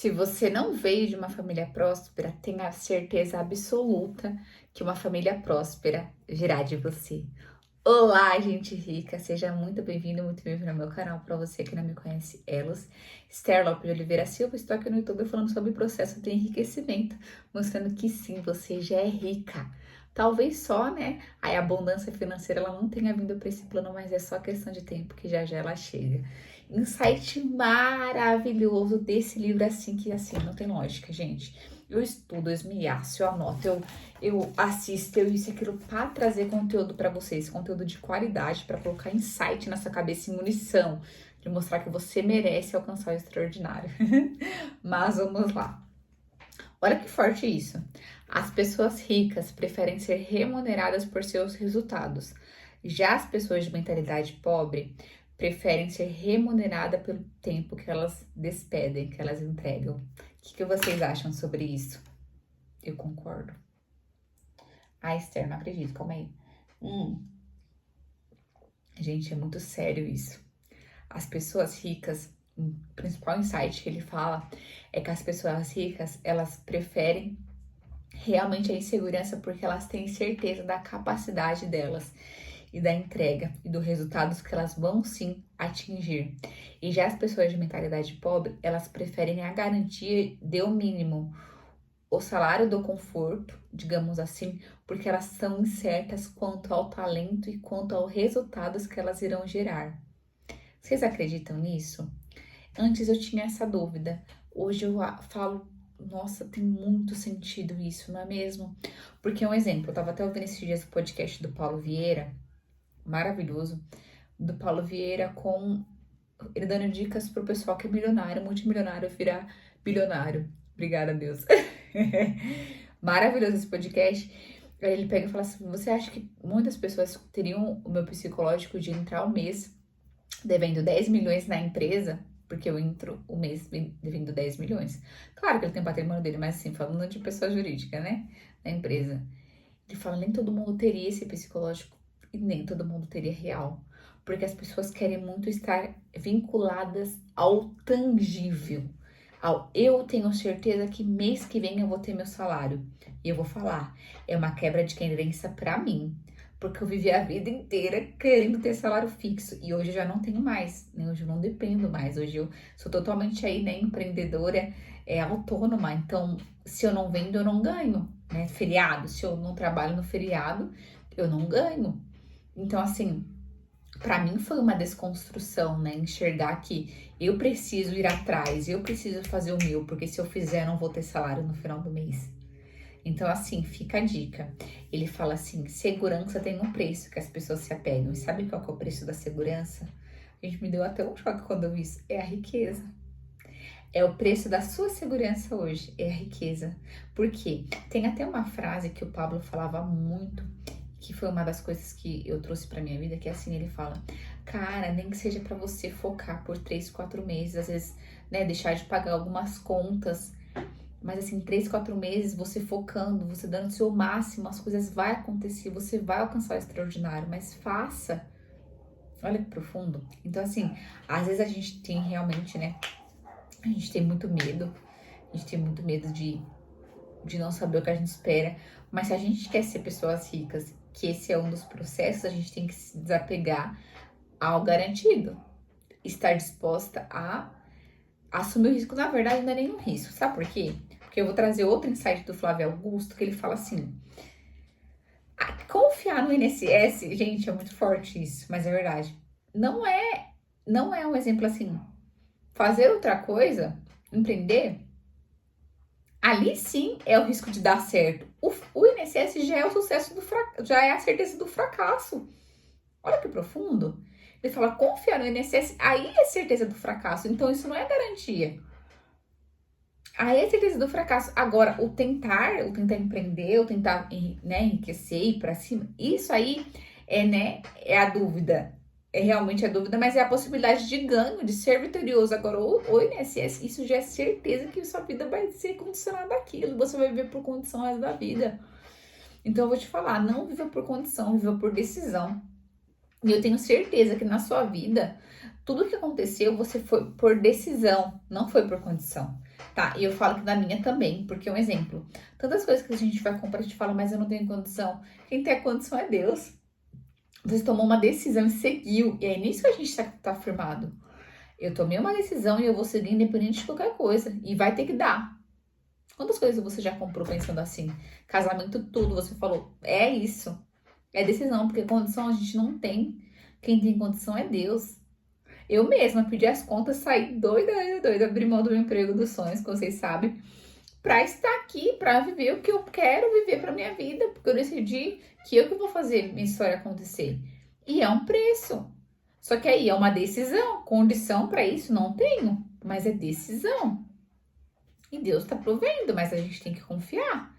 Se você não veio de uma família próspera, tenha certeza absoluta que uma família próspera virá de você. Olá, gente rica! Seja muito bem-vindo ao meu canal. Para você que não me conhece, Elos, Esther Lopes de Oliveira Silva, estou aqui no YouTube falando sobre o processo de enriquecimento, mostrando que sim, você já é rica. Talvez só, né, a abundância financeira ela não tenha vindo para esse plano, mas é só questão de tempo que já ela chega. Insight maravilhoso desse livro assim que assim não tem lógica, gente. Eu estudo, eu esmiaço, eu anoto, eu assisto, eu isso e aquilo para trazer conteúdo para vocês, conteúdo de qualidade, para colocar insight na sua cabeça e munição, de mostrar que você merece alcançar o extraordinário. Mas vamos lá. Olha que forte isso. As pessoas ricas preferem ser remuneradas por seus resultados. Já as pessoas de mentalidade pobre preferem ser remuneradas pelo tempo que elas despedem, que elas entregam. O que vocês acham sobre isso? Eu concordo. Ah, Esther, não acredito, calma aí. Gente, é muito sério isso. As pessoas ricas, o principal insight que ele fala é que as pessoas ricas, elas preferem realmente a insegurança porque elas têm certeza da capacidade delas e da entrega e dos resultados que elas vão sim atingir. E já as pessoas de mentalidade pobre, elas preferem a garantia de o mínimo, o salário do conforto, digamos assim, porque elas são incertas quanto ao talento e quanto aos resultados que elas irão gerar. Vocês acreditam nisso? Antes eu tinha essa dúvida. Hoje eu falo, nossa, tem muito sentido isso, não é mesmo? Porque um exemplo, eu tava até ouvindo esses dias o podcast do Paulo Vieira, maravilhoso, do Paulo Vieira com ele dando dicas pro pessoal que é milionário, multimilionário, virar bilionário. Obrigada, Deus. Maravilhoso esse podcast. Aí ele pega e fala assim: você acha que muitas pessoas teriam o meu psicológico de entrar o mês devendo 10 milhões na empresa? Porque eu entro o mês devendo 10 milhões. Claro que ele tem patrimônio dele, mas assim, falando de pessoa jurídica, né? Na empresa. Ele fala, nem todo mundo teria esse psicológico e nem todo mundo teria real. Porque as pessoas querem muito estar vinculadas ao tangível. Ao eu tenho certeza que mês que vem eu vou ter meu salário. E eu vou falar, é uma quebra de crença pra mim. Porque eu vivi a vida inteira querendo ter salário fixo. E hoje eu já não tenho mais. Né? Hoje eu não dependo mais. Hoje eu sou totalmente aí, né, empreendedora, autônoma. Então, se eu não vendo, eu não ganho. Né? Feriado, se eu não trabalho no feriado, eu não ganho. Então, assim, para mim foi uma desconstrução, né? Enxergar que eu preciso ir atrás, eu preciso fazer o meu, porque se eu fizer, eu não vou ter salário no final do mês. Então, assim, fica a dica. Ele fala assim: segurança tem um preço que as pessoas se apegam. E sabe qual que é o preço da segurança? A gente me deu até um choque quando eu vi isso. É a riqueza. É o preço da sua segurança hoje, é a riqueza. Por quê? Tem até uma frase que o Pablo falava muito, que foi uma das coisas que eu trouxe pra minha vida, que é assim, ele fala: cara, nem que seja pra você focar por 3, 4 meses, às vezes, né, deixar de pagar algumas contas, mas assim, 3, 4 meses você focando, você dando o seu máximo, as coisas vão acontecer, você vai alcançar o extraordinário, mas faça. Olha que profundo. Então, assim, às vezes a gente tem realmente, né, a gente tem muito medo, a gente tem muito medo de não saber o que a gente espera, mas se a gente quer ser pessoas ricas, que esse é um dos processos, a gente tem que se desapegar ao garantido, estar disposta a assumir o risco. Na verdade, não é nenhum risco, sabe por quê? Porque eu vou trazer outro insight do Flávio Augusto, que ele fala assim: confiar no INSS, gente, é muito forte isso, mas é verdade. Não é um exemplo assim, fazer outra coisa, empreender, ali sim é o risco de dar certo. O INSS já é o sucesso já é a certeza do fracasso. Olha que profundo. Ele fala, confiar no INSS, aí é certeza do fracasso. Então isso não é garantia. Aí é certeza do fracasso. Agora, o tentar empreender, o tentar, né, enriquecer, ir pra cima, isso aí é, né, é a dúvida. É realmente a dúvida, mas é a possibilidade de ganho, de ser vitorioso. Agora, o INSS, isso já é certeza que sua vida vai ser condicionada àquilo. Você vai viver por condição o resto da vida. Então, eu vou te falar, não viva por condição, viva por decisão. E eu tenho certeza que na sua vida, tudo que aconteceu, você foi por decisão, não foi por condição, tá? E eu falo que na minha também, porque é um exemplo. Tantas coisas que a gente vai comprar, a gente fala, mas eu não tenho condição. Quem tem a condição é Deus. Você tomou uma decisão e seguiu, e é nisso que a gente tá firmado. Eu tomei uma decisão e eu vou seguir independente de qualquer coisa, e vai ter que dar. Quantas coisas você já comprou pensando assim? Casamento, tudo, você falou, é isso. É decisão, porque condição a gente não tem. Quem tem condição é Deus. Eu mesma pedi as contas, saí doida, abri mão do meu emprego dos sonhos, que vocês sabem, pra estar aqui, pra viver o que eu quero viver pra minha vida, porque eu decidi que eu que vou fazer minha história acontecer. E é um preço. Só que aí é uma decisão, condição pra isso não tenho, mas é decisão. E Deus tá provendo, mas a gente tem que confiar.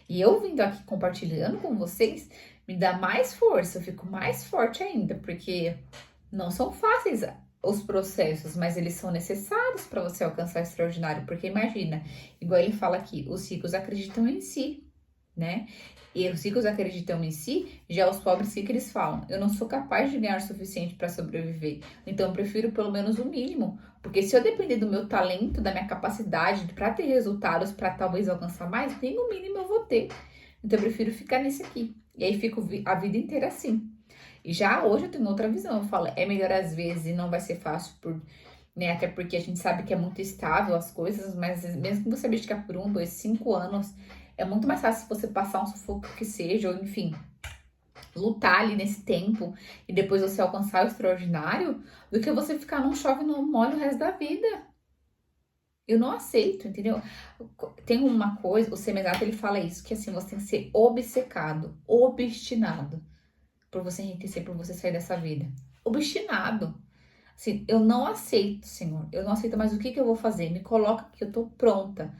E eu vindo aqui compartilhando com vocês, me dá mais força, eu fico mais forte ainda, porque não são fáceis os processos, mas eles são necessários para você alcançar o extraordinário, porque imagina, igual ele fala aqui, os ricos acreditam em si, né? E os ricos acreditam em si, já os pobres, que eles falam? Eu não sou capaz de ganhar o suficiente para sobreviver, então eu prefiro pelo menos o mínimo, porque se eu depender do meu talento, da minha capacidade para ter resultados, para talvez alcançar mais, nem o mínimo eu vou ter. Então eu prefiro ficar nesse aqui. E aí fico a vida inteira assim. E já hoje eu tenho outra visão. Eu falo, é melhor às vezes e não vai ser fácil, né? Até porque a gente sabe que é muito estável as coisas, mas mesmo que você abdicar por 1, 2, 5 anos, é muito mais fácil você passar um sufoco que seja, ou enfim, lutar ali nesse tempo e depois você alcançar o extraordinário, do que você ficar num chove no molho o resto da vida. Eu não aceito, entendeu? Tem uma coisa, o Semegato ele fala isso, que assim, você tem que ser obcecado, obstinado por você enriquecer, por você sair dessa vida. Obstinado. Assim, eu não aceito, Senhor. Eu não aceito mais o que eu vou fazer. Me coloca que eu tô pronta.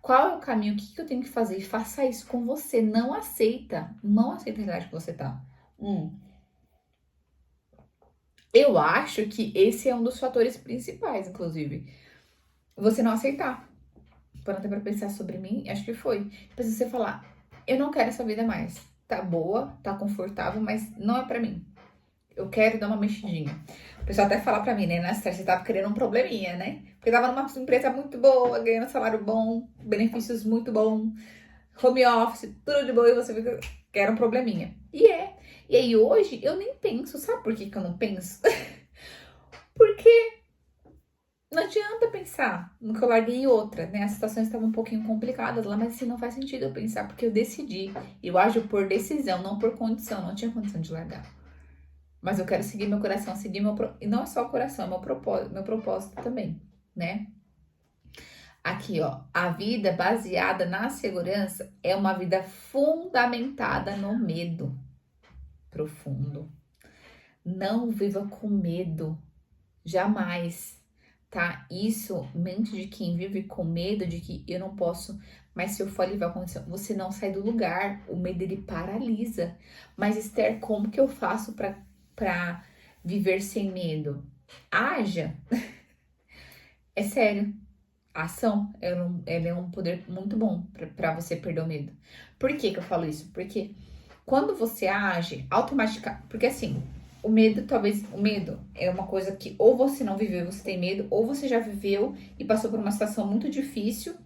Qual é o caminho? O que eu tenho que fazer? Faça isso com você. Não aceita. Não aceita a realidade que você tá. Eu acho que esse é um dos fatores principais, inclusive. Você não aceitar. Parando pra pensar sobre mim, acho que foi. Depois você falar, eu não quero essa vida mais. Tá boa, tá confortável, mas não é pra mim. Eu quero dar uma mexidinha. O pessoal até fala pra mim, né? Nessa você tava querendo um probleminha, né? Porque tava numa empresa muito boa, ganhando salário bom, benefícios muito bom, home office, tudo de boa, e você fica, quer um probleminha. E é. E aí hoje eu nem penso. Sabe por que eu não penso? Porque não adianta pensar no que eu larguei outra, né? As situações estavam um pouquinho complicadas lá, mas assim, não faz sentido eu pensar, porque eu decidi. Eu ajo por decisão, não por condição. Não tinha condição de largar. Mas eu quero seguir meu coração, seguir e não é só o coração, é meu propósito também, né? Aqui, ó, a vida baseada na segurança é uma vida fundamentada no medo profundo. Não viva com medo, jamais, tá? Isso, mente de quem vive com medo de que eu não posso, mas se eu for ali vai acontecer, você não sai do lugar, o medo ele paralisa. Mas Esther, como que eu faço pra viver sem medo? Haja. É sério. A ação, ela é um poder muito bom para você perder o medo. Por que que eu falo isso? Porque quando você age, automaticamente... Porque assim, o medo, talvez... O medo é uma coisa que ou você não viveu e você tem medo, ou você já viveu e passou por uma situação muito difícil.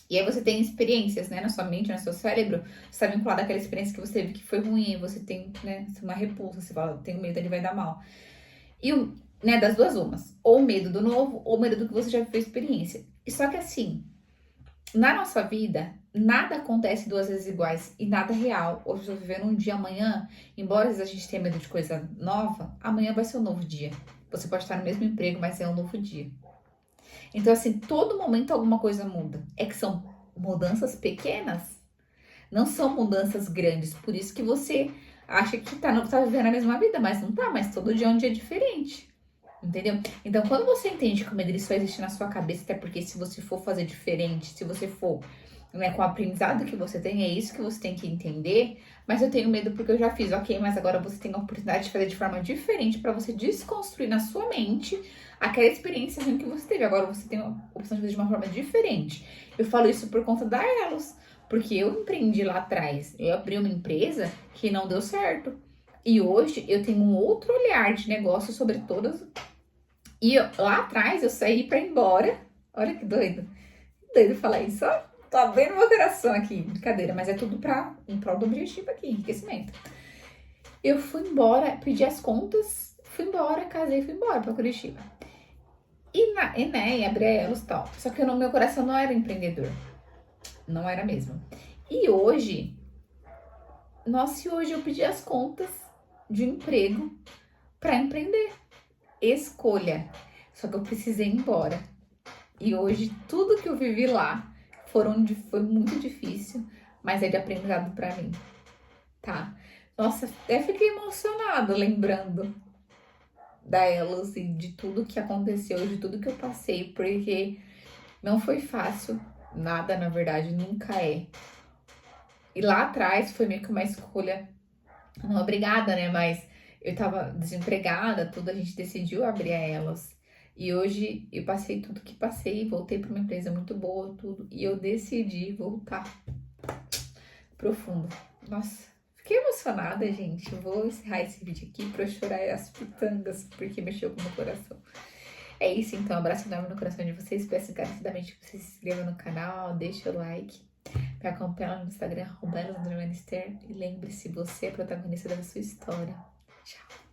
E aí você tem experiências, né, na sua mente, no seu cérebro, você tá vinculado àquela experiência que você teve que foi ruim, você tem, né, uma repulsa, você fala, tenho medo, ele vai dar mal. E, né, das duas umas, ou medo do novo, ou medo do que você já viveu experiência. E só que assim, na nossa vida, nada acontece duas vezes iguais e nada real. Hoje eu tô vivendo um dia, amanhã, embora a gente tenha medo de coisa nova, amanhã vai ser um novo dia. Você pode estar no mesmo emprego, mas é um novo dia. Então, assim, todo momento alguma coisa muda. É que são mudanças pequenas, não são mudanças grandes. Por isso que você acha que tá vivendo a mesma vida, mas não tá, mas todo dia é um dia diferente. Entendeu? Então, quando você entende que o medo só existe na sua cabeça, até porque se você for fazer diferente, se você for, né, com o aprendizado que você tem, é isso que você tem que entender. Mas eu tenho medo porque eu já fiz, ok, mas agora você tem a oportunidade de fazer de forma diferente para você desconstruir na sua mente aquela experiência ruim que você teve. Agora você tem a opção de fazer de uma forma diferente. Eu falo isso por conta da Elos, porque eu empreendi lá atrás. Eu abri uma empresa que não deu certo. E hoje eu tenho um outro olhar de negócio sobre todas Lá atrás eu saí pra ir embora. Olha que doido. Doido falar isso, ó. Tô abrindo meu coração aqui. Brincadeira, mas é tudo em prol do objetivo aqui, enriquecimento. Eu fui embora, pedi as contas, fui embora, casei, fui embora pra Curitiba. E abri a Elos e tal. Só que no meu coração não era empreendedor. Não era mesmo. E hoje, nossa, e hoje eu pedi as contas de emprego pra empreender. Escolha. Só que eu precisei ir embora. E hoje, tudo que eu vivi lá foi muito difícil, mas é de aprendizado pra mim, tá? Nossa, até fiquei emocionada lembrando da Elos e de tudo que aconteceu, de tudo que eu passei, porque não foi fácil, nada na verdade nunca é. E lá atrás foi meio que uma escolha, não obrigada, né? Mas eu tava desempregada, tudo, a gente decidiu abrir a Elos. E hoje eu passei tudo que passei, voltei para uma empresa muito boa, tudo, e eu decidi voltar profundo. Nossa, fiquei emocionada, gente. Eu vou encerrar esse vídeo aqui pra eu chorar as pitangas, porque mexeu com o meu coração. É isso, então. Abraço enorme no coração de vocês. Peço encarecidamente que vocês se inscrevam no canal, deixem o like, me acompanhem no Instagram, @belas_ester. E lembre-se, você é protagonista da sua história. Tchau.